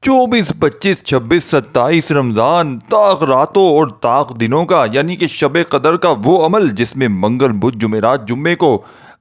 24, 25, 26, 27 رمضان طاق راتوں اور طاق دنوں کا یعنی کہ شب قدر کا وہ عمل جس میں منگل بدھ جمعرات جمعے کو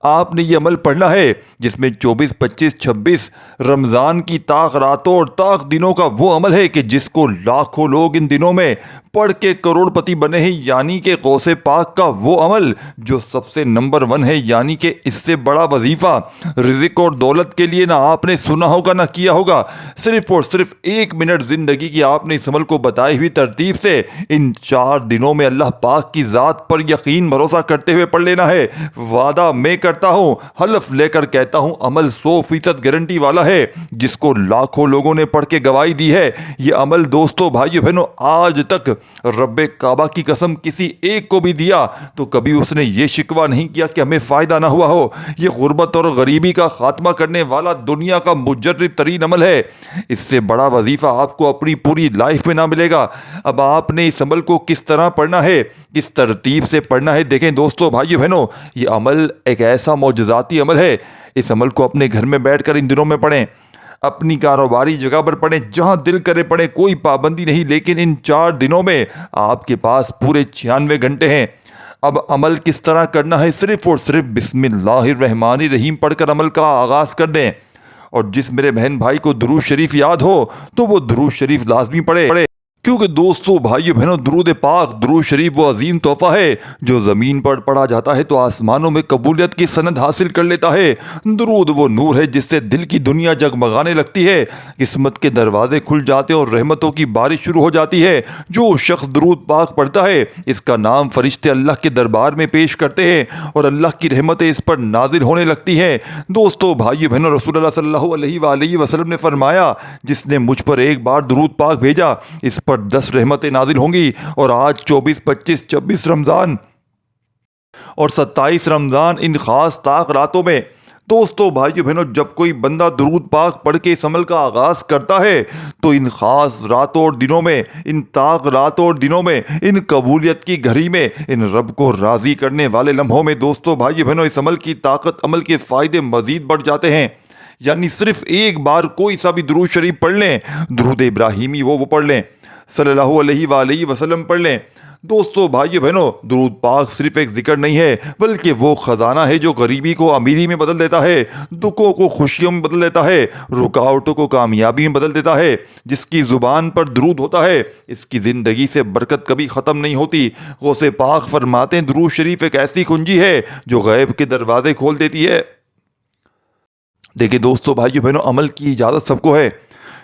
آپ نے یہ عمل پڑھنا ہے، جس میں 24، 25، 26 رمضان کی طاق راتوں اور طاق دنوں کا وہ عمل ہے کہ جس کو لاکھوں لوگ ان دنوں میں پڑھ کے کروڑ پتی بنے ہیں، یعنی کہ غوث پاک کا وہ عمل جو سب سے نمبر 1 ہے، یعنی کہ اس سے بڑا وظیفہ رزق اور دولت کے لیے نہ آپ نے سنا ہوگا نہ کیا ہوگا۔ صرف اور صرف 1 منٹ زندگی کی آپ نے اس عمل کو بتائی ہوئی ترتیب سے ان 4 دنوں میں اللہ پاک کی ذات پر یقین بھروسہ کرتے ہوئے پڑھ لینا ہے۔ وعدہ میں کرتا ہوں، حلف لے کر کہتا ہوں، عمل 100% گارنٹی والا ہے، جس کو لاکھوں لوگوں نے پڑھ کے گواہی دی ہے۔ یہ عمل دوستو بھائیو بہنوں آج تک رب کعبہ کی قسم کسی ایک کو بھی دیا تو کبھی اس نے یہ شکوہ نہیں کیا کہ ہمیں فائدہ نہ ہوا ہو۔ یہ غربت اور غریبی کا خاتمہ کرنے والا دنیا کا مجرب ترین عمل ہے۔ اس سے بڑا وظیفہ آپ کو اپنی پوری لائف میں نہ ملے گا۔ اب آپ نے اس عمل کو کس طرح پڑھنا ہے، کس ترتیب سے پڑھنا ہے، دیکھیں دوستو بھائیو بہنوں، یہ عمل ایک ایسا معجزاتی عمل ہے۔ اس عمل کو اپنے گھر میں بیٹھ کر ان دنوں میں پڑھیں، اپنی کاروباری جگہ پر پڑھیں، جہاں دل کرے پڑھیں، کوئی پابندی نہیں، لیکن ان 4 دنوں میں آپ کے پاس پورے 96 گھنٹے ہیں۔ اب عمل کس طرح کرنا ہے، صرف اور صرف بسم اللہ الرحمن الرحیم پڑھ کر عمل کا آغاز کر دیں، اور جس میرے بہن بھائی کو درود شریف یاد ہو تو وہ درود شریف لازمی پڑھے، کیونکہ دوستو بھائیو بہنوں درود پاک درود شریف وہ عظیم تحفہ ہے جو زمین پر پڑھا جاتا ہے تو آسمانوں میں قبولیت کی سند حاصل کر لیتا ہے۔ درود وہ نور ہے جس سے دل کی دنیا جگمگانے لگتی ہے، قسمت کے دروازے کھل جاتے ہیں اور رحمتوں کی بارش شروع ہو جاتی ہے۔ جو شخص درود پاک پڑھتا ہے اس کا نام فرشتے اللہ کے دربار میں پیش کرتے ہیں اور اللہ کی رحمتیں اس پر نازل ہونے لگتی ہیں۔ دوستو بھائیو بہنوں رسول اللہ صلی اللہ علیہ وآلہ وسلم نے فرمایا، جس نے مجھ پر ایک بار درود پاک بھیجا اس پر 10 رحمتیں نازل ہوں گی۔ اور آج 24، 25، 26 رمضان اور 27 رمضان ان خاص طاق راتوں میں دوستو بھائیو بہنوں جب کوئی بندہ درود پاک پڑھ کے اس عمل کا آغاز کرتا ہے تو ان خاص راتوں اور دنوں میں، ان طاق راتوں اور دنوں میں، ان قبولیت کی گھڑی میں، ان رب کو راضی کرنے والے لمحوں میں دوستو بھائیو بہنوں اس عمل کی طاقت، عمل کے فائدے مزید بڑھ جاتے ہیں۔ یعنی صرف ایک بار کوئی سا بھی درود شریف پڑھ لیں، درود ابراہیمی وہ پڑھ لیں، صلی اللہ علیہ وآلہ وسلم پڑھ لیں۔ دوستو بھائیو بہنوں درود پاک صرف ایک ذکر نہیں ہے بلکہ وہ خزانہ ہے جو غریبی کو امیری میں بدل دیتا ہے، دکھوں کو خوشیوں میں بدل دیتا ہے، رکاوٹوں کو کامیابی میں بدل دیتا ہے۔ جس کی زبان پر درود ہوتا ہے اس کی زندگی سے برکت کبھی ختم نہیں ہوتی۔ غوث پاک فرماتے ہیں درود شریف ایک ایسی کنجی ہے جو غیب کے دروازے کھول دیتی ہے۔ دیکھیں دوستو بھائیو بہنوں عمل کی اجازت سب کو ہے۔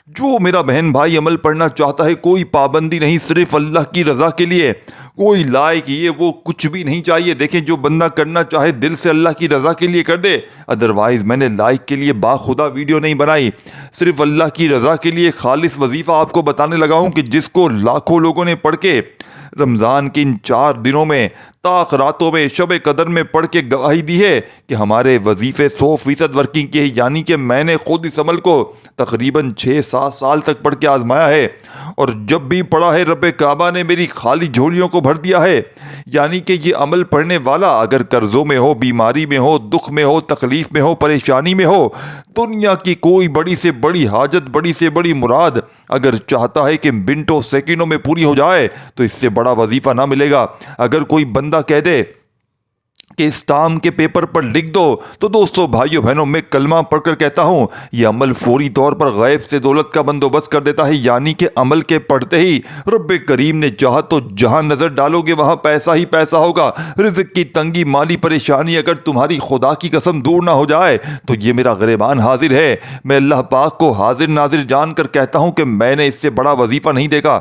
جو میرا بہن بھائی عمل پڑھنا چاہتا ہے کوئی پابندی نہیں، صرف اللہ کی رضا کے لیے، کوئی لائق یہ وہ کچھ بھی نہیں چاہیے۔ دیکھیں جو بندہ کرنا چاہے دل سے اللہ کی رضا کے لیے کر دے، ادروائز میں نے لائق کے لیے باخدا ویڈیو نہیں بنائی، صرف اللہ کی رضا کے لیے خالص وظیفہ آپ کو بتانے لگا ہوں کہ جس کو لاکھوں لوگوں نے پڑھ کے رمضان کے ان 4 دنوں میں طاق راتوں میں شب قدر میں پڑھ کے گواہی دی ہے کہ ہمارے وظیفے 100% ورکنگ کے، یعنی کہ میں نے خود اس عمل کو تقریباً 6-7 سال تک پڑھ کے آزمایا ہے، اور جب بھی پڑھا ہے رب کعبہ نے میری خالی جھولیوں کو بھر دیا ہے۔ یعنی کہ یہ عمل پڑھنے والا اگر قرضوں میں ہو، بیماری میں ہو، دکھ میں ہو، تکلیف میں ہو، پریشانی میں ہو، دنیا کی کوئی بڑی سے بڑی حاجت، بڑی سے بڑی مراد اگر چاہتا ہے کہ منٹوں سیکنڈوں میں پوری ہو جائے تو اس سے بڑا وظیفہ نہ ملے گا۔ اگر کوئی بندہ کہہ دے کہ اسٹام کے پیپر پر لکھ دو تو دوستو بھائیو بہنوں میں کلمہ پڑھ کر کہتا ہوں یہ عمل فوری طور پر غیب سے دولت کا بندوبست کر دیتا ہے۔ یعنی کہ عمل کے پڑھتے ہی رب کریم نے چاہا تو جہاں نظر ڈالو گے وہاں پیسہ ہی پیسہ ہوگا۔ رزق کی تنگی، مالی پریشانی اگر تمہاری خدا کی قسم دور نہ ہو جائے تو یہ میرا گریبان حاضر ہے، میں اللہ پاک کو حاضر ناظر جان کر کہتا ہوں کہ میں نے اس سے بڑا وظیفہ نہیں دیکھا۔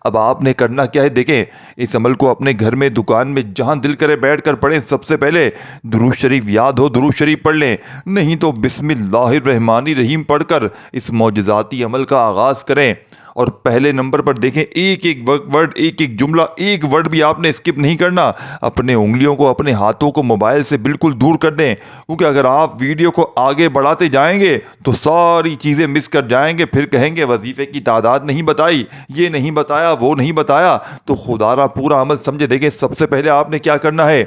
اب آپ نے کرنا کیا ہے، دیکھیں اس عمل کو اپنے گھر میں، دکان میں، جہاں دل کرے بیٹھ کر پڑھیں۔ سب سے پہلے درود شریف یاد ہو درود شریف پڑھ لیں، نہیں تو بسم اللہ الرحمن الرحیم پڑھ کر اس معجزاتی عمل کا آغاز کریں۔ اور پہلے نمبر پر دیکھیں ایک ایک ورڈ، ایک ایک جملہ، ایک ورڈ بھی آپ نے اسکپ نہیں کرنا۔ اپنے انگلیوں کو، اپنے ہاتھوں کو موبائل سے بالکل دور کر دیں، کیونکہ اگر آپ ویڈیو کو آگے بڑھاتے جائیں گے تو ساری چیزیں مس کر جائیں گے، پھر کہیں گے وظیفے کی تعداد نہیں بتائی، یہ نہیں بتایا، وہ نہیں بتایا، تو خدا را پورا عمل سمجھے۔ دیکھیں سب سے پہلے آپ نے کیا کرنا ہے،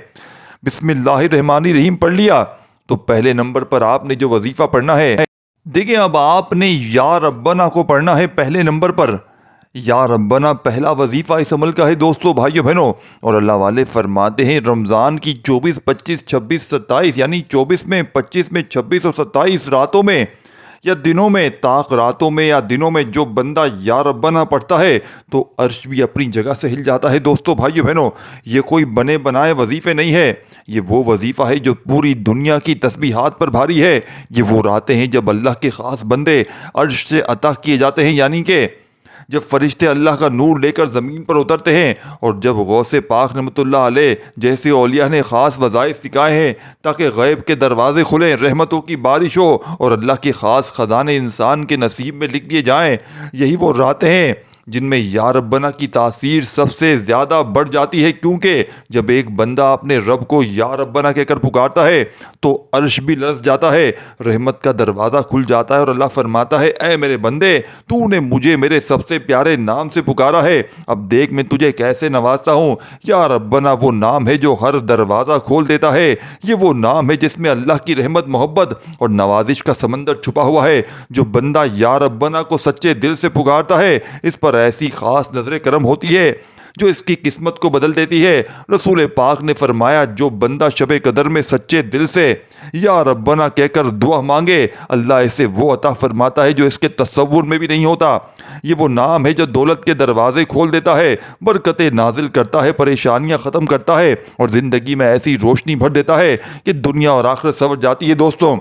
بسم اللہ الرحمن الرحیم پڑھ لیا تو پہلے نمبر پر آپ نے جو وظیفہ پڑھنا ہے دیکھیں اب آپ نے یا ربنا کو پڑھنا ہے پہلے نمبر پر۔ یا ربنا پہلا وظیفہ اس عمل کا ہے دوستو، بھائیو بہنوں، اور اللہ والے فرماتے ہیں رمضان کی 24، 25، 26، 27 یعنی 24 میں، 25 میں، 26 اور 27 راتوں میں یا دنوں میں، طاق راتوں میں یا دنوں میں جو بندہ یا ربنا پڑھتا ہے تو عرش بھی اپنی جگہ سے ہل جاتا ہے دوستو، بھائیو بہنوں۔ یہ کوئی بنے بنائے وظیفے نہیں ہے، یہ وہ وظیفہ ہے جو پوری دنیا کی تسبیحات پر بھاری ہے۔ یہ وہ راتیں ہیں جب اللہ کے خاص بندے عرش سے عطا کیے جاتے ہیں، یعنی کہ جب فرشتے اللہ کا نور لے کر زمین پر اترتے ہیں، اور جب غوث پاک رحمۃ اللہ علیہ جیسے اولیاء نے خاص وظائف سکھائے ہیں تاکہ غیب کے دروازے کھلیں، رحمتوں کی بارش ہو اور اللہ کے خاص خزانے انسان کے نصیب میں لکھ دیے جائیں، یہی وہ راتیں ہیں جن میں یا ربنا کی تاثیر سب سے زیادہ بڑھ جاتی ہے، کیونکہ جب ایک بندہ اپنے رب کو یا ربنا کہہ کر پکارتا ہے تو عرش بھی لرز جاتا ہے، رحمت کا دروازہ کھل جاتا ہے اور اللہ فرماتا ہے اے میرے بندے، تو نے مجھے میرے سب سے پیارے نام سے پکارا ہے، اب دیکھ میں تجھے کیسے نوازتا ہوں۔ یا ربنا وہ نام ہے جو ہر دروازہ کھول دیتا ہے، یہ وہ نام ہے جس میں اللہ کی رحمت، محبت اور نوازش کا سمندر چھپا ہوا ہے۔ جو بندہ یا ربنا کو سچے دل سے پکارتا ہے اس پر ایسی خاص نظر کرم ہوتی ہے جو اس کی قسمت کو بدل دیتی ہے۔ رسول پاک نے فرمایا جو بندہ شب قدر میں سچے دل سے یا ربنا کہہ کر دعا مانگے، اللہ اسے وہ عطا فرماتا ہے جو اس کے تصور میں بھی نہیں ہوتا۔ یہ وہ نام ہے جو دولت کے دروازے کھول دیتا ہے، برکتیں نازل کرتا ہے، پریشانیاں ختم کرتا ہے اور زندگی میں ایسی روشنی بھر دیتا ہے کہ دنیا اور آخرت سنور جاتی ہے۔ دوستوں،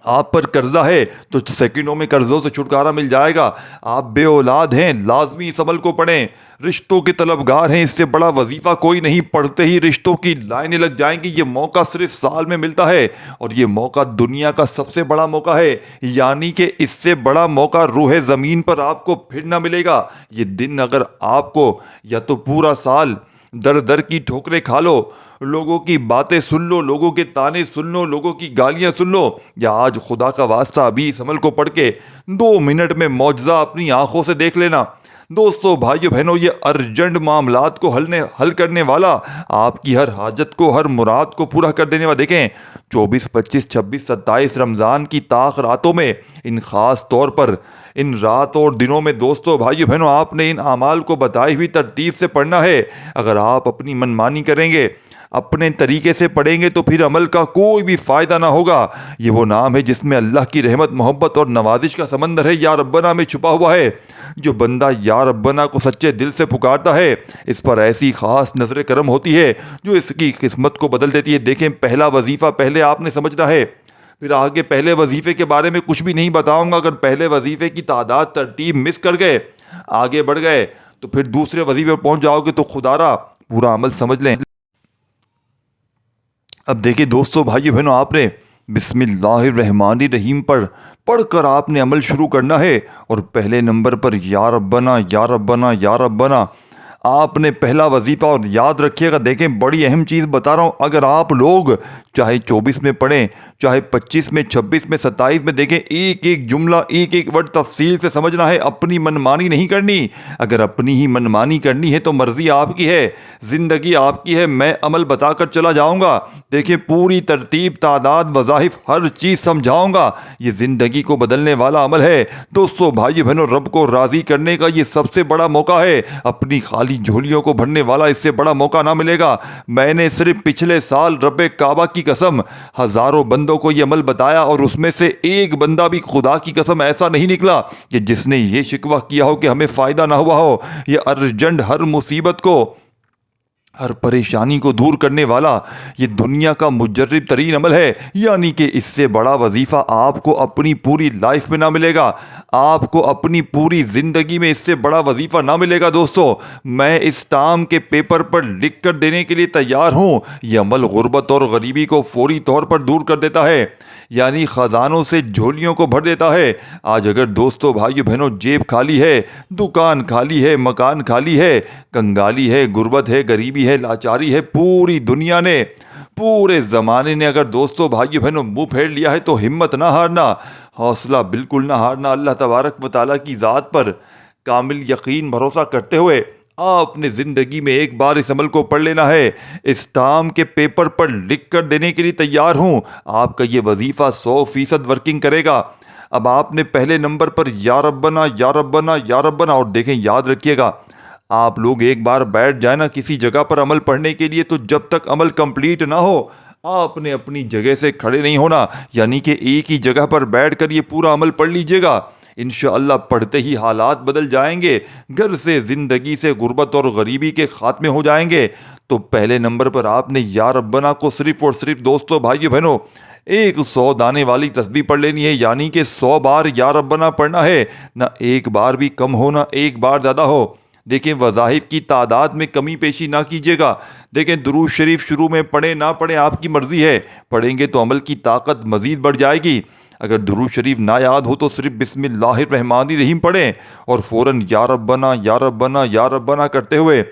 آپ پر قرضہ ہے تو سیکنڈوں میں قرضوں سے چھٹکارا مل جائے گا۔ آپ بے اولاد ہیں، لازمی اس عمل کو پڑھیں۔ رشتوں کے طلبگار ہیں، اس سے بڑا وظیفہ کوئی نہیں، پڑھتے ہی رشتوں کی لائنیں لگ جائیں گی۔ یہ موقع صرف سال میں ملتا ہے اور یہ موقع دنیا کا سب سے بڑا موقع ہے، یعنی کہ اس سے بڑا موقع روح زمین پر آپ کو پھر نہ ملے گا۔ یہ دن اگر آپ کو یا تو پورا سال در در کی ٹھوکریں کھا لو، لوگوں کی باتیں سن لو، لوگوں کے تانے سن لو، لوگوں کی گالیاں سن لو، یا آج خدا کا واسطہ ابھی اس عمل کو پڑھ کے 2 منٹ میں معجزہ اپنی آنکھوں سے دیکھ لینا۔ دوستو، بھائیو بہنوں، یہ ارجنٹ معاملات کو حل کرنے والا، آپ کی ہر حاجت کو، ہر مراد کو پورا کر دینے والا۔ دیکھیں 24، 25، 26، 27 رمضان کی طاق راتوں میں، ان خاص طور پر ان راتوں اور دنوں میں دوستو، بھائیو بہنوں، آپ نے ان اعمال کو بتائی ہوئی ترتیب سے پڑھنا ہے۔ اگر آپ اپنی منمانی کریں گے، اپنے طریقے سے پڑھیں گے تو پھر عمل کا کوئی بھی فائدہ نہ ہوگا۔ یہ وہ نام ہے جس میں اللہ کی رحمت، محبت اور نوازش کا سمندر ہے، یا ربنا میں چھپا ہوا ہے۔ جو بندہ یا ربنا کو سچے دل سے پکارتا ہے اس پر ایسی خاص نظر کرم ہوتی ہے جو اس کی قسمت کو بدل دیتی ہے۔ دیکھیں پہلا وظیفہ پہلے آپ نے سمجھنا ہے، پھر آگے پہلے وظیفے کے بارے میں کچھ بھی نہیں بتاؤں گا۔ اگر پہلے وظیفے کی تعداد ترتیب مس کر گئے، آگے بڑھ گئے تو پھر دوسرے وظیفے پر پہنچ جاؤ گے تو خدا را پورا عمل سمجھ لیں۔ اب دیکھیں دوستو، بھائیو بہنوں، آپ نے بسم اللہ الرحمن الرحیم پڑھ کر آپ نے عمل شروع کرنا ہے، اور پہلے نمبر پر یا ربنا، یا ربنا، یا ربنا آپ نے پہلا وظیفہ۔ اور یاد رکھیے گا، دیکھیں بڑی اہم چیز بتا رہا ہوں، اگر آپ لوگ چاہے 24 میں پڑھیں، چاہے 25 میں، 26 میں، 27 میں، دیکھیں ایک ایک جملہ، ایک ایک ورڈ تفصیل سے سمجھنا ہے، اپنی منمانی نہیں کرنی۔ اگر اپنی ہی منمانی کرنی ہے تو مرضی آپ کی ہے، زندگی آپ کی ہے، میں عمل بتا کر چلا جاؤں گا۔ دیکھیں پوری ترتیب، تعداد، وظائف، ہر چیز سمجھاؤں گا۔ یہ زندگی کو بدلنے والا عمل ہے دوستو، بھائی بہنوں، رب کو راضی کرنے کا یہ سب سے بڑا موقع ہے۔ اپنی خالی جھولیوں کو بھرنے والا اس سے بڑا موقع نہ ملے گا۔ میں نے صرف پچھلے سال رب کعبہ کی قسم ہزاروں بندوں کو یہ عمل بتایا، اور اس میں سے ایک بندہ بھی خدا کی قسم ایسا نہیں نکلا کہ جس نے یہ شکوہ کیا ہو کہ ہمیں فائدہ نہ ہوا ہو۔ یہ ارجنٹ، ہر مصیبت کو، ہر پریشانی کو دور کرنے والا یہ دنیا کا مجرب ترین عمل ہے، یعنی کہ اس سے بڑا وظیفہ آپ کو اپنی پوری لائف میں نہ ملے گا، آپ کو اپنی پوری زندگی میں اس سے بڑا وظیفہ نہ ملے گا۔ دوستو، میں اس ٹام کے پیپر پر لکھ کر دینے کے لیے تیار ہوں۔ یہ عمل غربت اور غریبی کو فوری طور پر دور کر دیتا ہے، یعنی خزانوں سے جھولیوں کو بھر دیتا ہے۔ آج اگر دوستو، بھائیو بہنوں، جیب خالی ہے، دکان خالی ہے، مکان خالی ہے، کنگالی ہے، غربت ہے، غریبی ہے، لاچاری ہے، پوری دنیا نے، پورے زمانے نے اگر دوستو، بھائیو بہنوں، منہ پھیر لیا ہے تو ہمت نہ ہارنا، حوصلہ بالکل نہ ہارنا۔ اللہ تبارک و تعالیٰ کی ذات پر کامل یقین، بھروسہ کرتے ہوئے آپ نے زندگی میں ایک بار اس عمل کو پڑھ لینا ہے۔ اس ٹام کے پیپر پر لکھ کر دینے کے لیے تیار ہوں۔ آپ کا یہ وظیفہ 100% ورکنگ کرے گا۔ اب آپ نے پہلے نمبر پر یا ربنا یا ربنا یا ربنا، اور دیکھیں یاد رکھیے گا آپ لوگ ایک بار بیٹھ جائیں نا کسی جگہ پر عمل پڑھنے کے لیے، تو جب تک عمل کمپلیٹ نہ ہو آپ نے اپنی جگہ سے کھڑے نہیں ہونا، یعنی کہ ایک ہی جگہ پر بیٹھ کر یہ پورا عمل پڑھ لیجئے گا۔ انشاءاللہ پڑھتے ہی حالات بدل جائیں گے، گھر سے، زندگی سے، غربت اور غریبی کے خاتمے ہو جائیں گے۔ تو پہلے نمبر پر آپ نے یا ربنا کو صرف اور صرف دوستو، بھائیو بہنوں، 100 دانے والی تسبیح پڑھ لینی ہے، یعنی کہ 100 بار یا ربنا پڑھنا ہے، نہ ایک بار بھی کم ہو نہ ایک بار زیادہ ہو۔ دیکھیں وظائف کی تعداد میں کمی پیشی نہ کیجیے گا۔ دیکھیں درود شریف شروع میں پڑھیں نہ پڑھیں آپ کی مرضی ہے، پڑھیں گے تو عمل کی طاقت مزید بڑھ جائے گی۔ اگر درود شریف نہ یاد ہو تو صرف بسم اللہ الرحمن الرحیم پڑھیں اور فوراً یا ربنا یا ربنا یا ربنا کرتے ہوئے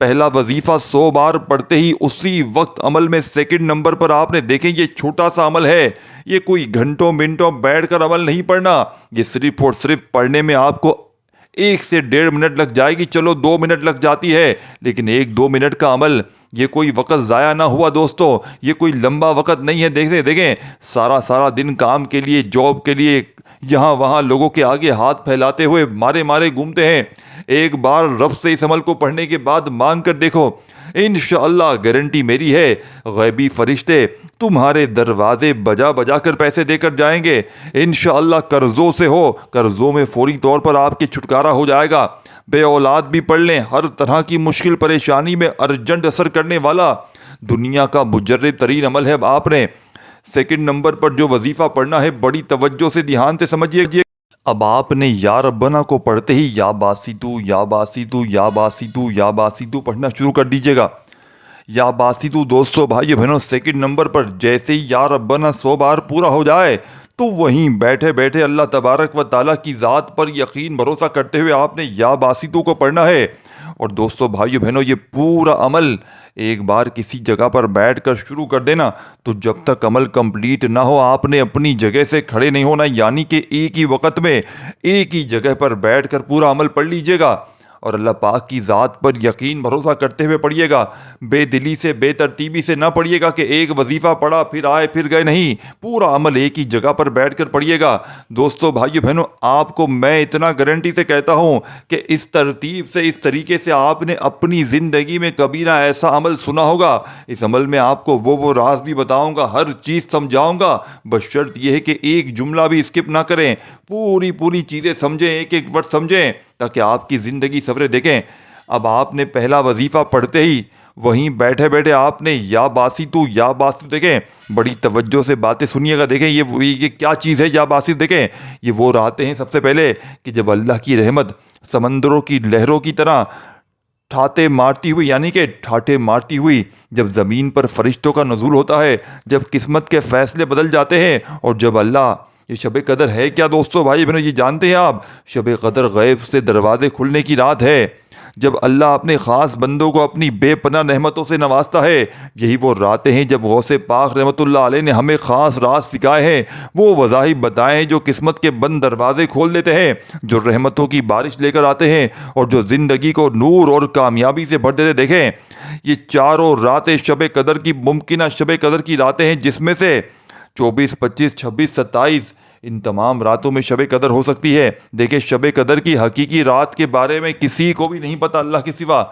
پہلا وظیفہ 100 بار پڑھتے ہی اسی وقت عمل میں سیکنڈ نمبر پر آپ نے، دیکھیں یہ چھوٹا سا عمل ہے، یہ کوئی گھنٹوں منٹوں بیٹھ کر عمل نہیں پڑھنا، یہ صرف اور صرف پڑھنے میں آپ کو 1 سے 1.5 منٹ لگ جائے گی، چلو 2 منٹ لگ جاتی ہے، لیکن 1-2 منٹ کا عمل، یہ کوئی وقت ضائع نہ ہوا دوستو، یہ کوئی لمبا وقت نہیں ہے۔ دیکھیں سارا دن کام کے لیے، جاب کے لیے، یہاں وہاں لوگوں کے آگے ہاتھ پھیلاتے ہوئے مارے گھومتے ہیں، ایک بار رب سے اس عمل کو پڑھنے کے بعد مانگ کر دیکھو، انشاءاللہ گارنٹی میری ہے غیبی فرشتے تمہارے دروازے بجا کر پیسے دے کر جائیں گے۔ انشاءاللہ قرضوں سے ہو، قرضوں میں فوری طور پر آپ کے چھٹکارا ہو جائے گا۔ بے اولاد بھی پڑھ لیں، ہر طرح کی مشکل پریشانی میں ارجنٹ اثر کرنے والا دنیا کا مجرب ترین عمل ہے۔ آپ نے سیکنڈ نمبر پر جو وظیفہ پڑھنا ہے بڑی توجہ سے دھیان سے سمجھیے۔ اب آپ نے یا ربنا کو پڑھتے ہی یا باسطو یا باسطو یا باسطو یا باسطو پڑھنا شروع کر دیجیے گا۔ یا باسطو دوستو، بھائی بہنوں، سیکنڈ نمبر پر جیسے ہی یا ربنا 100 بار پورا ہو جائے تو وہیں بیٹھے اللہ تبارک و تعالیٰ کی ذات پر یقین بھروسہ کرتے ہوئے آپ نے یا باسطو کو پڑھنا ہے۔ اور دوستو، بھائیو بہنوں، یہ پورا عمل ایک بار کسی جگہ پر بیٹھ کر شروع کر دینا، تو جب تک عمل کمپلیٹ نہ ہو آپ نے اپنی جگہ سے کھڑے نہیں ہونا، یعنی کہ ایک ہی وقت میں ایک ہی جگہ پر بیٹھ کر پورا عمل پڑھ لیجئے گا اور اللہ پاک کی ذات پر یقین بھروسہ کرتے ہوئے پڑھیے گا۔ بے دلی سے، بے ترتیبی سے نہ پڑھیے گا کہ ایک وظیفہ پڑھا پھر آئے پھر گئے، نہیں، پورا عمل ایک ہی جگہ پر بیٹھ کر پڑھیے گا۔ دوستو، بھائیو بہنوں، آپ کو میں اتنا گارنٹی سے کہتا ہوں کہ اس ترتیب سے، اس طریقے سے آپ نے اپنی زندگی میں کبھی نہ ایسا عمل سنا ہوگا۔ اس عمل میں آپ کو وہ راز بھی بتاؤں گا، ہر چیز سمجھاؤں گا، بشرط یہ ہے کہ ایک جملہ بھی اسکپ نہ کریں، پوری چیزیں سمجھیں، ایک ورڈ سمجھیں تاکہ آپ کی زندگی سفرے۔ دیکھیں اب آپ نے پہلا وظیفہ پڑھتے ہی وہیں بیٹھے آپ نے یا باسطو یا باسطو، دیکھیں بڑی توجہ سے باتیں سنیے گا۔ دیکھیں یہ کیا چیز ہے یا باسطو؟ دیکھیں یہ وہ راتیں ہیں سب سے پہلے کہ جب اللہ کی رحمت سمندروں کی لہروں کی طرح ٹھاٹے مارتی ہوئی، یعنی کہ ٹھاٹے مارتی ہوئی جب زمین پر فرشتوں کا نزول ہوتا ہے، جب قسمت کے فیصلے بدل جاتے ہیں، اور جب اللہ، یہ شب قدر ہے کیا دوستو، بھائی بہنوں، یہ جانتے ہیں آپ؟ شب قدر غیب سے دروازے کھلنے کی رات ہے، جب اللہ اپنے خاص بندوں کو اپنی بے پناہ نعمتوں سے نوازتا ہے۔ یہی وہ راتیں ہیں جب غوث پاک رحمۃ اللہ علیہ نے ہمیں خاص راز سکھائے ہیں، وہ وظائف بتائے ہیں جو قسمت کے بند دروازے کھول دیتے ہیں، جو رحمتوں کی بارش لے کر آتے ہیں اور جو زندگی کو نور اور کامیابی سے بھر دیتے۔ دیکھیں یہ چاروں راتیں شب قدر کی، ممکنہ شب قدر کی راتیں ہیں، جس میں سے 24، 25، 26، 27 ان تمام راتوں میں شب قدر ہو سکتی ہے۔ دیکھیں شب قدر کی حقیقی رات کے بارے میں کسی کو بھی نہیں پتا اللہ کے سوا،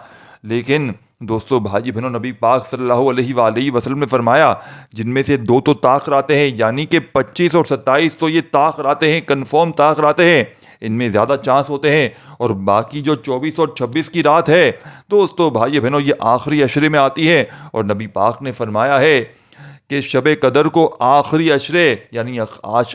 لیکن دوستو، بھائی بہنوں، نبی پاک صلی اللہ علیہ وآلہ وسلم نے فرمایا جن میں سے 2 تو طاق راتیں ہیں، یعنی کہ 25 اور 27 تو یہ طاق راتیں ہیں، کنفرم طاق راتیں ہیں، ان میں زیادہ چانس ہوتے ہیں، اور باقی جو 24 اور 26 کی رات ہے دوستو، بھائی بہنوں، یہ آخری عشرے میں آتی ہے، اور نبی پاک نے فرمایا ہے کہ شب قدر کو آخری عشرے، یعنی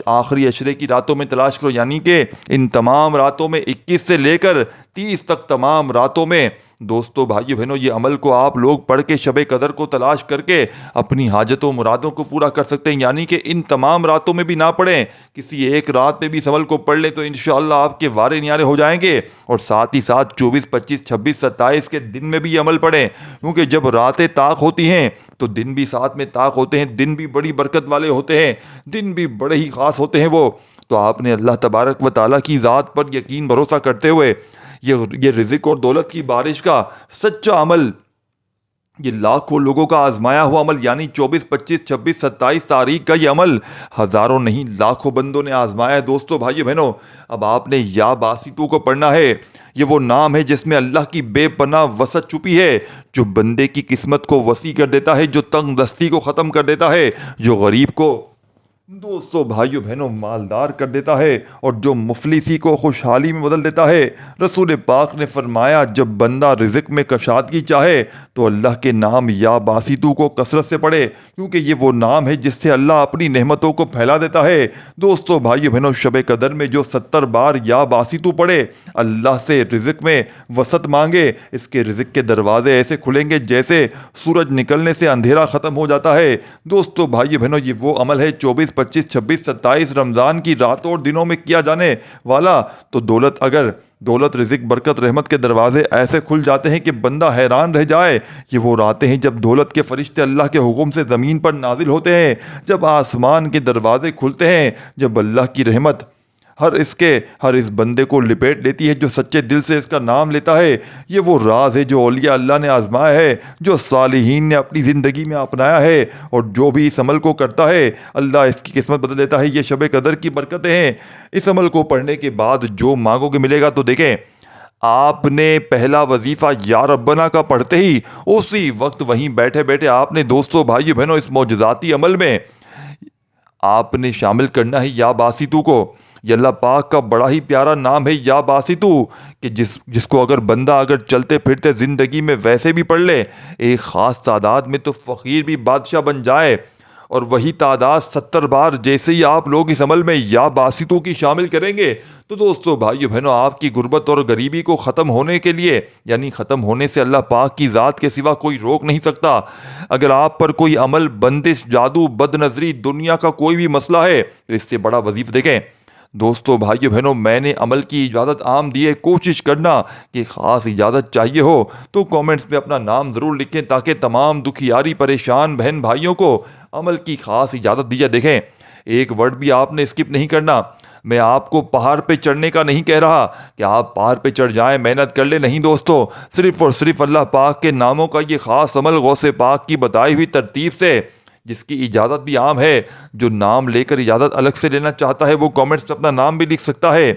آخری عشرے کی راتوں میں تلاش کرو، یعنی کہ ان تمام راتوں میں 21 سے لے کر 30 تک تمام راتوں میں دوستو، بھائیو بہنوں، یہ عمل کو آپ لوگ پڑھ کے شب قدر کو تلاش کر کے اپنی حاجتوں مرادوں کو پورا کر سکتے ہیں، یعنی کہ ان تمام راتوں میں بھی نہ پڑھیں، کسی ایک رات میں بھی اس عمل کو پڑھ لیں تو انشاءاللہ آپ کے وارے نیارے ہو جائیں گے، اور ساتھ ہی ساتھ 24، 25، 26، 27 کے دن میں بھی یہ عمل پڑھیں، کیونکہ جب راتیں طاق ہوتی ہیں تو دن بھی ساتھ میں طاق ہوتے ہیں، دن بھی بڑی برکت والے ہوتے ہیں، دن بھی بڑے ہی خاص ہوتے ہیں وہ۔ تو آپ نے اللہ تبارک و تعالیٰ کی ذات پر یقین بھروسہ کرتے ہوئے یہ رزق اور دولت کی بارش کا سچا عمل یہ لاکھوں لوگوں کا آزمایا ہوا عمل، یعنی 24، 25، 26، 27 تاریخ کا یہ عمل ہزاروں نہیں لاکھوں بندوں نے آزمایا ہے دوستو بھائیو بہنوں۔ اب آپ نے یا باسطو کو پڑھنا ہے۔ یہ وہ نام ہے جس میں اللہ کی بے پناہ وسعت چھپی ہے، جو بندے کی قسمت کو وسیع کر دیتا ہے، جو تنگ دستی کو ختم کر دیتا ہے، جو غریب کو دوستو بھائیو بہنوں مالدار کر دیتا ہے، اور جو مفلسی کو خوشحالی میں بدل دیتا ہے۔ رسول پاک نے فرمایا جب بندہ رزق میں کشادگی چاہے تو اللہ کے نام یا باسطو کو کثرت سے پڑھے، کیونکہ یہ وہ نام ہے جس سے اللہ اپنی نعمتوں کو پھیلا دیتا ہے۔ دوستو بھائیو بہنوں شب قدر میں جو 70 بار یا باسطو پڑھے، اللہ سے رزق میں وسعت مانگے، اس کے رزق کے دروازے ایسے کھلیں گے جیسے سورج نکلنے سے اندھیرا ختم ہو جاتا ہے۔ دوستو بھائیو بہنوں یہ وہ عمل ہے 24، 25، 26، 27 رمضان کی راتوں اور دنوں میں کیا جانے والا۔ تو دولت رزق برکت رحمت کے دروازے ایسے کھل جاتے ہیں کہ بندہ حیران رہ جائے۔ یہ وہ راتیں ہیں جب دولت کے فرشتے اللہ کے حکم سے زمین پر نازل ہوتے ہیں، جب آسمان کے دروازے کھلتے ہیں، جب اللہ کی رحمت ہر اس بندے کو لپیٹ لیتی ہے جو سچے دل سے اس کا نام لیتا ہے۔ یہ وہ راز ہے جو اولیاء اللہ نے آزمایا ہے، جو صالحین نے اپنی زندگی میں اپنایا ہے، اور جو بھی اس عمل کو کرتا ہے اللہ اس کی قسمت بدل دیتا ہے۔ یہ شب قدر کی برکتیں ہیں۔ اس عمل کو پڑھنے کے بعد جو مانگو گے ملے گا۔ تو دیکھیں، آپ نے پہلا وظیفہ یا ربنا کا پڑھتے ہی اسی وقت وہیں بیٹھے بیٹھے آپ نے دوستو بھائیو بہنوں اس معجزاتی عمل میں آپ نے شامل کرنا ہے یا باسطو کو۔ یہ اللہ پاک کا بڑا ہی پیارا نام ہے یا باسطو، کہ جس کو اگر بندہ چلتے پھرتے زندگی میں ویسے بھی پڑھ لے، ایک خاص تعداد میں تو فقیر بھی بادشاہ بن جائے، اور وہی تعداد 70 بار جیسے ہی آپ لوگ اس عمل میں یا باسطو کی شامل کریں گے تو دوستو بھائیو بہنوں آپ کی غربت اور غریبی کو ختم ہونے کے لیے، یعنی ختم ہونے سے اللہ پاک کی ذات کے سوا کوئی روک نہیں سکتا۔ اگر آپ پر کوئی عمل، بندش، جادو، بد نظری، دنیا کا کوئی بھی مسئلہ ہے تو اس سے بڑا وظیفہ دیکھیں دوستو بھائیو بہنوں، میں نے عمل کی اجازت عام دی ہے۔ کوشش کرنا کہ خاص اجازت چاہیے ہو تو کومنٹس میں اپنا نام ضرور لکھیں تاکہ تمام دکھیاری پریشان بہن بھائیوں کو عمل کی خاص اجازت دی جائے۔ دیکھیں، ایک ورڈ بھی آپ نے اسکپ نہیں کرنا۔ میں آپ کو پہاڑ پہ چڑھنے کا نہیں کہہ رہا کہ آپ پہاڑ پہ چڑھ جائیں، محنت کر لیں، نہیں دوستو، صرف اور صرف اللہ پاک کے ناموں کا یہ خاص عمل غوث پاک کی بتائی ہوئی ترتیب سے، جس کی اجازت بھی عام ہے۔ جو نام لے کر اجازت الگ سے لینا چاہتا ہے وہ کامنٹس میں اپنا نام بھی لکھ سکتا ہے۔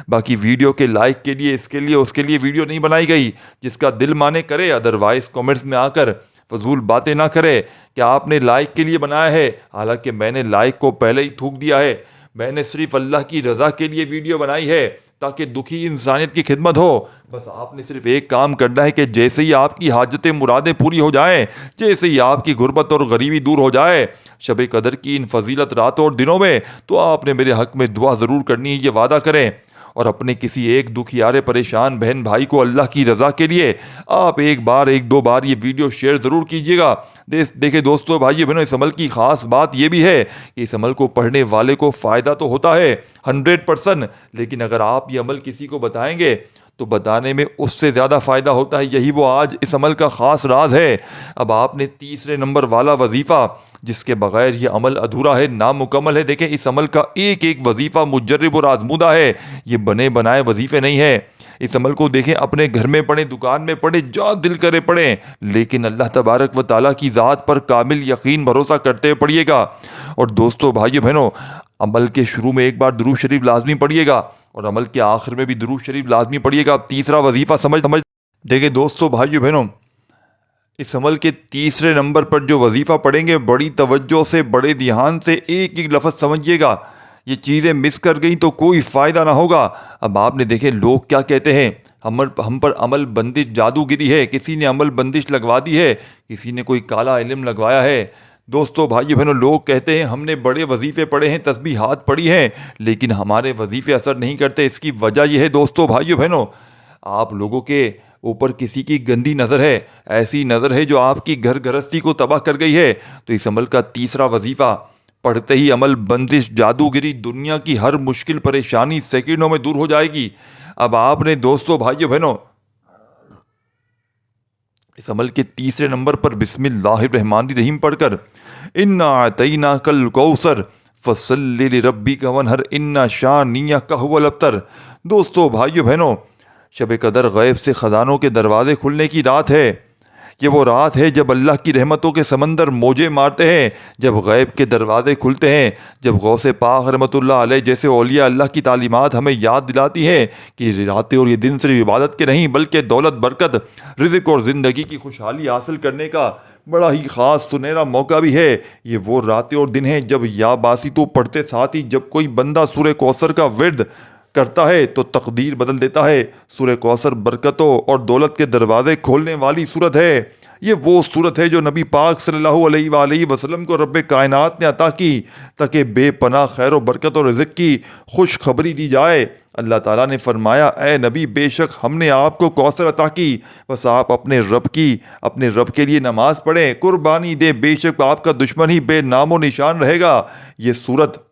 باقی ویڈیو کے لائک کے لیے، اس کے لیے، اس کے لیے ویڈیو نہیں بنائی گئی۔ جس کا دل مانے کرے، ادروائز کامنٹس میں آ کر فضول باتیں نہ کرے کہ آپ نے لائک کے لیے بنایا ہے، حالانکہ میں نے لائک کو پہلے ہی تھوک دیا ہے۔ میں نے صرف اللہ کی رضا کے لیے ویڈیو بنائی ہے تاکہ دکھی انسانیت کی خدمت ہو۔ بس آپ نے صرف ایک کام کرنا ہے کہ جیسے ہی آپ کی حاجتیں مرادیں پوری ہو جائیں، جیسے ہی آپ کی غربت اور غریبی دور ہو جائے شب قدر کی ان فضیلت راتوں اور دنوں میں، تو آپ نے میرے حق میں دعا ضرور کرنی ہے، یہ وعدہ کریں۔ اور اپنے کسی ایک دکھیارے پریشان بہن بھائی کو اللہ کی رضا کے لیے آپ ایک دو بار یہ ویڈیو شیئر ضرور کیجیے گا۔ دیکھیں دوستو بھائیو بہنوں، اس عمل کی خاص بات یہ بھی ہے کہ اس عمل کو پڑھنے والے کو فائدہ تو ہوتا ہے 100%، لیکن اگر آپ یہ عمل کسی کو بتائیں گے تو بتانے میں اس سے زیادہ فائدہ ہوتا ہے۔ یہی وہ آج اس عمل کا خاص راز ہے۔ اب آپ نے تیسرے نمبر والا وظیفہ، جس کے بغیر یہ عمل ادھورا ہے، نامکمل ہے۔ دیکھیں، اس عمل کا ایک ایک وظیفہ مجرب اور آزمودہ ہے، یہ بنے بنائے وظیفے نہیں ہے۔ اس عمل کو دیکھیں، اپنے گھر میں پڑھیں، دکان میں پڑھیں، جہاں دل کرے پڑھیں، لیکن اللہ تبارک و تعالیٰ کی ذات پر کامل یقین بھروسہ کرتے ہوئے پڑھیے گا۔ اور دوستو بھائیو بہنوں، عمل کے شروع میں ایک بار درود شریف لازمی پڑھیے گا، اور عمل کے آخر میں بھی درود شریف لازمی پڑھیے گا۔ اب تیسرا وظیفہ سمجھ دیکھیں دوستو بھائیو بہنوں، اس عمل کے تیسرے نمبر پر جو وظیفہ پڑھیں گے، بڑی توجہ سے، بڑے دھیان سے ایک ایک لفظ سمجھیے گا۔ یہ چیزیں مس کر گئیں تو کوئی فائدہ نہ ہوگا۔ اب آپ نے دیکھیں لوگ کیا کہتے ہیں، ہم پر عمل بندش جادوگری ہے، کسی نے عمل بندش لگوا دی ہے، کسی نے کوئی کالا علم لگوایا ہے۔ دوستو بھائی بہنوں، لوگ کہتے ہیں ہم نے بڑے وظیفے پڑھے ہیں، تسبیحات پڑھی ہیں، لیکن ہمارے وظیفے اثر نہیں کرتے۔ اس کی وجہ یہ ہے دوستو بھائیو بہنوں، آپ لوگوں کے اوپر کسی کی گندی نظر ہے، ایسی نظر ہے جو آپ کی گھر گرہستی کو تباہ کر گئی ہے۔ تو اس عمل کا تیسرا وظیفہ پڑھتے ہی عمل بندش جادوگری، دنیا کی ہر مشکل پریشانی سیکنڈوں میں دور ہو جائے گی۔ اب آپ نے دوستو بھائیو بہنوں اس عمل کے تیسرے نمبر پر بسم اللہ الرحمن الرحیم پڑھ کر انا اعطیناک الکوثر فصل لربک وانحر ان شانیک هو الابتر۔ دوستو بھائیو بہنوں، شب قدر غیب سے خزانوں کے دروازے کھلنے کی رات ہے۔ یہ وہ رات ہے جب اللہ کی رحمتوں کے سمندر موجیں مارتے ہیں، جب غیب کے دروازے کھلتے ہیں، جب غوث پاک رحمۃ اللہ علیہ جیسے اولیاء اللہ کی تعلیمات ہمیں یاد دلاتی ہیں کہ راتیں اور یہ دن صرف عبادت کے نہیں بلکہ دولت، برکت، رزق اور زندگی کی خوشحالی حاصل کرنے کا بڑا ہی خاص سنہرا موقع بھی ہے۔ یہ وہ راتیں اور دن ہیں جب یا باسی تو پڑھتے ساتھ ہی جب کوئی بندہ سورہ کوثر کا ورد کرتا ہے تو تقدیر بدل دیتا ہے۔ سورہ کوثر برکتوں اور دولت کے دروازے کھولنے والی صورت ہے۔ یہ وہ صورت ہے جو نبی پاک صلی اللہ علیہ وآلہ وسلم کو رب کائنات نے عطا کی تاکہ بے پناہ خیر و برکت اور رزق کی خوشخبری دی جائے۔ اللہ تعالیٰ نے فرمایا، اے نبی، بے شک ہم نے آپ کو کوثر عطا کی، بس آپ اپنے رب کے لیے نماز پڑھیں، قربانی دیں، بے شک آپ کا دشمن ہی بے نام و نشان رہے گا۔ یہ صورت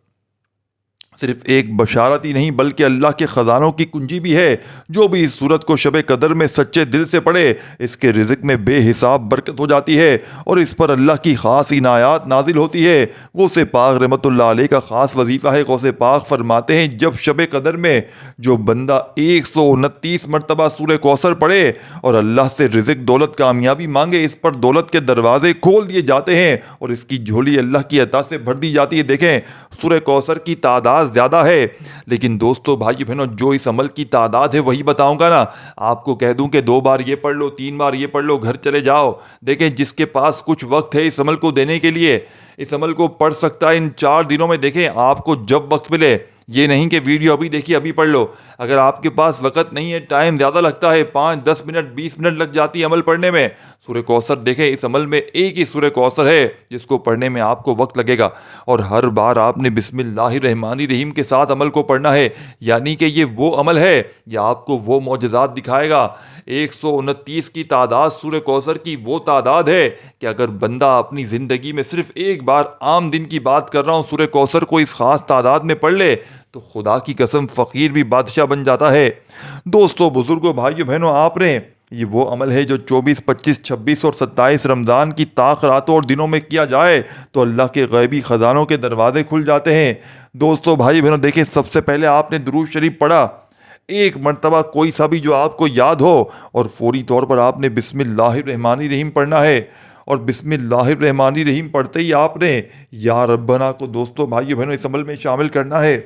صرف ایک بشارت ہی نہیں بلکہ اللہ کے خزانوں کی کنجی بھی ہے۔ جو بھی اس صورت کو شب قدر میں سچے دل سے پڑھے اس کے رزق میں بے حساب برکت ہو جاتی ہے اور اس پر اللہ کی خاص عنایات نازل ہوتی ہے۔ غوث پاک رحمۃ اللہ علیہ کا خاص وظیفہ ہے۔ غوث پاک فرماتے ہیں، جب شب قدر میں جو بندہ 129 مرتبہ سورہ کوثر پڑھے اور اللہ سے رزق، دولت، کامیابی مانگے، اس پر دولت کے دروازے کھول دیے جاتے ہیں اور اس کی جھولی اللہ کی عطا سے بھر دی جاتی ہے۔ دیکھیں، سورہ کوثر کی تعداد زیادہ ہے، لیکن دوستو، بھائی بہنوں، جو اس عمل کی تعداد ہے وہی بتاؤں گا نا۔ آپ کو کہہ دوں کہ 2 بار یہ پڑھ لو، 3 بار یہ پڑھ لو، گھر چلے جاؤ۔ دیکھیں، جس کے پاس کچھ وقت ہے اس عمل کو دینے کے لیے، اس عمل کو پڑھ سکتا ہے ان 4 دنوں میں۔ دیکھیں، آپ کو جب وقت ملے، یہ نہیں کہ ویڈیو ابھی دیکھیے ابھی پڑھ لو۔ اگر آپ کے پاس وقت نہیں ہے، ٹائم زیادہ لگتا ہے، 5-10 منٹ 20 منٹ لگ جاتی ہے عمل پڑھنے میں، سورہ کوثر دیکھیں، اس عمل میں ایک ہی سورہ کوثر ہے جس کو پڑھنے میں آپ کو وقت لگے گا، اور ہر بار آپ نے بسم اللہ الرحمن الرحیم کے ساتھ عمل کو پڑھنا ہے۔ یعنی کہ یہ وہ عمل ہے، یہ آپ کو وہ معجزات دکھائے گا۔ 129 کی تعداد سورہ کوثر کی وہ تعداد ہے کہ اگر بندہ اپنی زندگی میں صرف ایک بار، عام دن کی بات کر رہا ہوں، سورہ کوثر کو اس خاص تعداد میں پڑھ لے تو خدا کی قسم فقیر بھی بادشاہ بن جاتا ہے۔ دوستو، بزرگوں، بھائیو بہنوں، آپ نے یہ وہ عمل ہے جو 24، 25، 26 اور 27 رمضان کی طاق راتوں اور دنوں میں کیا جائے تو اللہ کے غیبی خزانوں کے دروازے کھل جاتے ہیں۔ دوستو، بھائی بہنوں، دیکھیں، سب سے پہلے آپ نے درود شریف پڑھا، ایک مرتبہ کوئی سا بھی جو آپ کو یاد ہو، اور فوری طور پر آپ نے بسم اللہ الرحمن الرحیم پڑھنا ہے، اور بسم اللہ الرحمن الرحیم پڑھتے ہی آپ نے یا ربنا کو، دوستو، بھائی بہنوں، اس عمل میں شامل کرنا ہے۔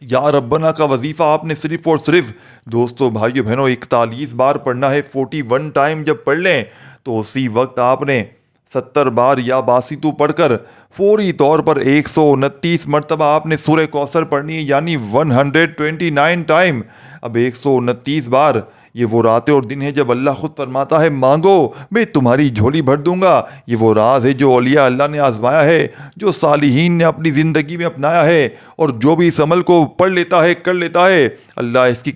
یا ربنا کا وظیفہ آپ نے صرف اور صرف، دوستو، بھائیو بہنوں، 41 بار پڑھنا ہے۔ 41 ٹائم جب پڑھ لیں تو اسی وقت آپ نے 70 بار یا باسطو پڑھ کر فوری طور پر 129 مرتبہ آپ نے سورہ کوثر پڑھنی ہے، یعنی 129 ٹائم۔ اب 129 بار، یہ وہ راتیں اور دن ہیں جب اللہ خود فرماتا ہے، مانگو میں تمہاری جھولی بھر دوں گا۔ یہ وہ راز ہے جو اولیاء اللہ نے آزمایا ہے، جو صالحین نے اپنی زندگی میں اپنایا ہے، اور جو بھی اس عمل کو پڑھ لیتا ہے، کر لیتا ہے، اللہ اس کی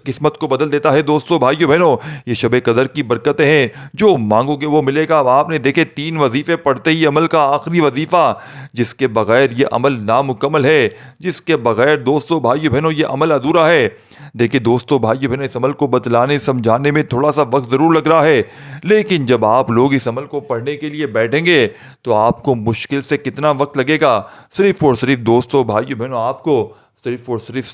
قسمت کو بدل دیتا ہے۔ دوستو، بھائیو بہنوں، یہ شب قدر کی برکتیں ہیں، جو مانگو گے وہ ملے گا۔ اب آپ نے دیکھے 3 وظیفے پڑھتے ہی عمل کا آخری وظیفہ، جس کے بغیر یہ عمل نامکمل ہے، جس کے بغیر، دوستو، بھائیو بہنوں، یہ عمل ادھورا ہے۔ دیکھیں دوستو، بھائیو بہنوں، اس عمل کو بتلانے سمجھانے میں تھوڑا سا وقت ضرور لگ رہا ہے، لیکن جب آپ لوگ اس عمل کو پڑھنے کے لیے بیٹھیں گے تو آپ کو مشکل سے کتنا وقت لگے گا؟ صرف اور صرف، دوستو، بھائیو بہنوں، آپ کو صرف اور صرف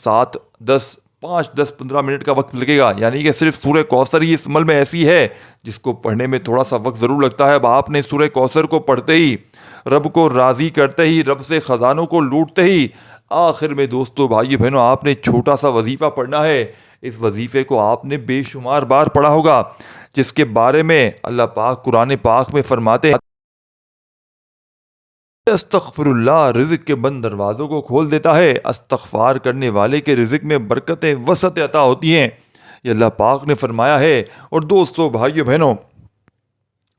5-10-15 منٹ کا وقت لگے گا۔ یعنی کہ صرف سورہ کوثر ہی اس عمل میں ایسی ہے جس کو پڑھنے میں تھوڑا سا وقت ضرور لگتا ہے۔ اب آپ نے سورہ کوثر کو پڑھتے ہی، رب کو راضی کرتے ہی، رب سے خزانوں کو لوٹتے ہی، آخر میں، دوستو، بھائیو بہنوں، آپ نے چھوٹا سا وظیفہ پڑھنا ہے۔ اس وظیفے کو آپ نے بے شمار بار پڑھا ہوگا، جس کے بارے میں اللہ پاک قرآن پاک میں فرماتے ہیں، استغفر اللہ رزق کے بند دروازوں کو کھول دیتا ہے، استغفار کرنے والے کے رزق میں برکتیں، وسعت عطا ہوتی ہیں، یہ اللہ پاک نے فرمایا ہے۔ اور دوستو، بھائیو بہنوں،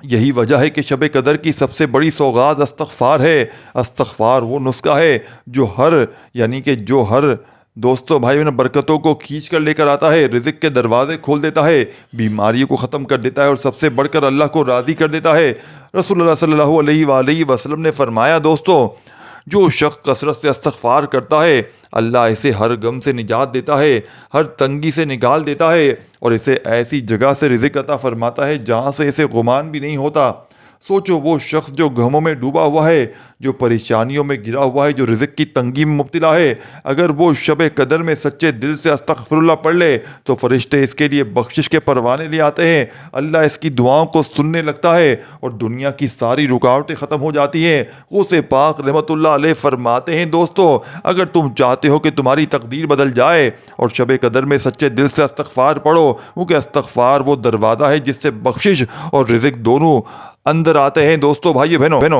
یہی وجہ ہے کہ شب قدر کی سب سے بڑی سوغات استغفار ہے۔ استغفار وہ نسخہ ہے جو ہر دوستو، بھائی بہنوں، برکتوں کو کھینچ کر لے کر آتا ہے، رزق کے دروازے کھول دیتا ہے، بیماریوں کو ختم کر دیتا ہے، اور سب سے بڑھ کر اللہ کو راضی کر دیتا ہے۔ رسول اللہ صلی اللہ علیہ وآلہ وسلم نے فرمایا، دوستو، جو شخص کثرت سے استغفار کرتا ہے، اللہ اسے ہر غم سے نجات دیتا ہے، ہر تنگی سے نکال دیتا ہے، اور اسے ایسی جگہ سے رزق عطا فرماتا ہے جہاں سے اسے گمان بھی نہیں ہوتا۔ سوچو وہ شخص جو غموں میں ڈوبا ہوا ہے، جو پریشانیوں میں گرا ہوا ہے، جو رزق کی تنگی میں مبتلا ہے، اگر وہ شب قدر میں سچے دل سے استغفر اللہ پڑھ لے تو فرشتے اس کے لیے بخشش کے پروانے لے آتے ہیں، اللہ اس کی دعاؤں کو سننے لگتا ہے اور دنیا کی ساری رکاوٹیں ختم ہو جاتی ہیں۔ غوث پاک رحمۃ اللہ علیہ فرماتے ہیں دوستو، اگر تم چاہتے ہو کہ تمہاری تقدیر بدل جائے اور شب قدر میں سچے دل سے استغفار پڑھو، کیونکہ استغفار وہ دروازہ ہے جس سے بخشش اور رزق دونوں اندر آتے ہیں۔ دوستو بھائیو بہنوں،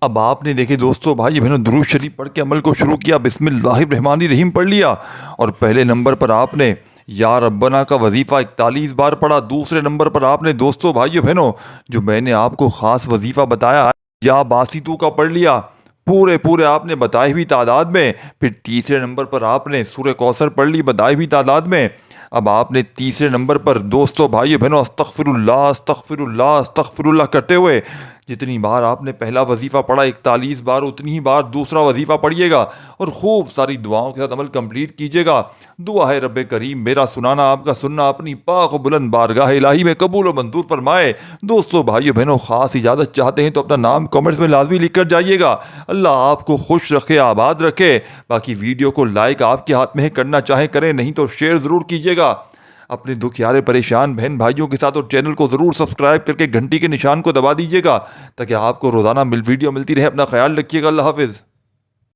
اب آپ نے دیکھے دوستو بھائی بہنوں درود شریف پڑھ کے عمل کو شروع کیا، بسم اللہ الرحمن الرحیم پڑھ لیا، اور پہلے نمبر پر آپ نے یا ربنا کا وظیفہ 41 بار پڑھا، دوسرے نمبر پر آپ نے دوستو بھائیو بہنوں جو میں نے آپ کو خاص وظیفہ بتایا یا باسطو کا پڑھ لیا، پورے آپ نے بتائی ہوئی تعداد میں، پھر تیسرے نمبر پر آپ نے سورہ کوثر پڑھ لی بتائی ہوئی تعداد میں، اب آپ نے تیسرے نمبر پر دوستو بھائی بہنوں استغفر اللہ استغفر اللہ استغفر اللہ کرتے ہوئے جتنی بار آپ نے پہلا وظیفہ پڑھا 41 بار، اتنی ہی بار دوسرا وظیفہ پڑھیے گا اور خوب ساری دعاؤں کے ساتھ عمل کمپلیٹ کیجیے گا۔ دعا ہے رب کریم میرا سنانا آپ کا سننا اپنی پاک و بلند بارگاہ الہی میں قبول و منظور فرمائے۔ دوستو بھائیو بہنوں خاص اجازت چاہتے ہیں تو اپنا نام کامنٹس میں لازمی لکھ کر جائیے گا۔ اللہ آپ کو خوش رکھے، آباد رکھے۔ باقی ویڈیو کو لائک آپ کے ہاتھ میں ہے، کرنا چاہیں کریں، نہیں تو شیئر ضرور کیجیے گا اپنے دکھیارے پریشان بہن بھائیوں کے ساتھ، اور چینل کو ضرور سبسکرائب کر کے گھنٹی کے نشان کو دبا دیجیے گا تاکہ آپ کو روزانہ ویڈیو ملتی رہے۔ اپنا خیال رکھیے گا، اللہ حافظ۔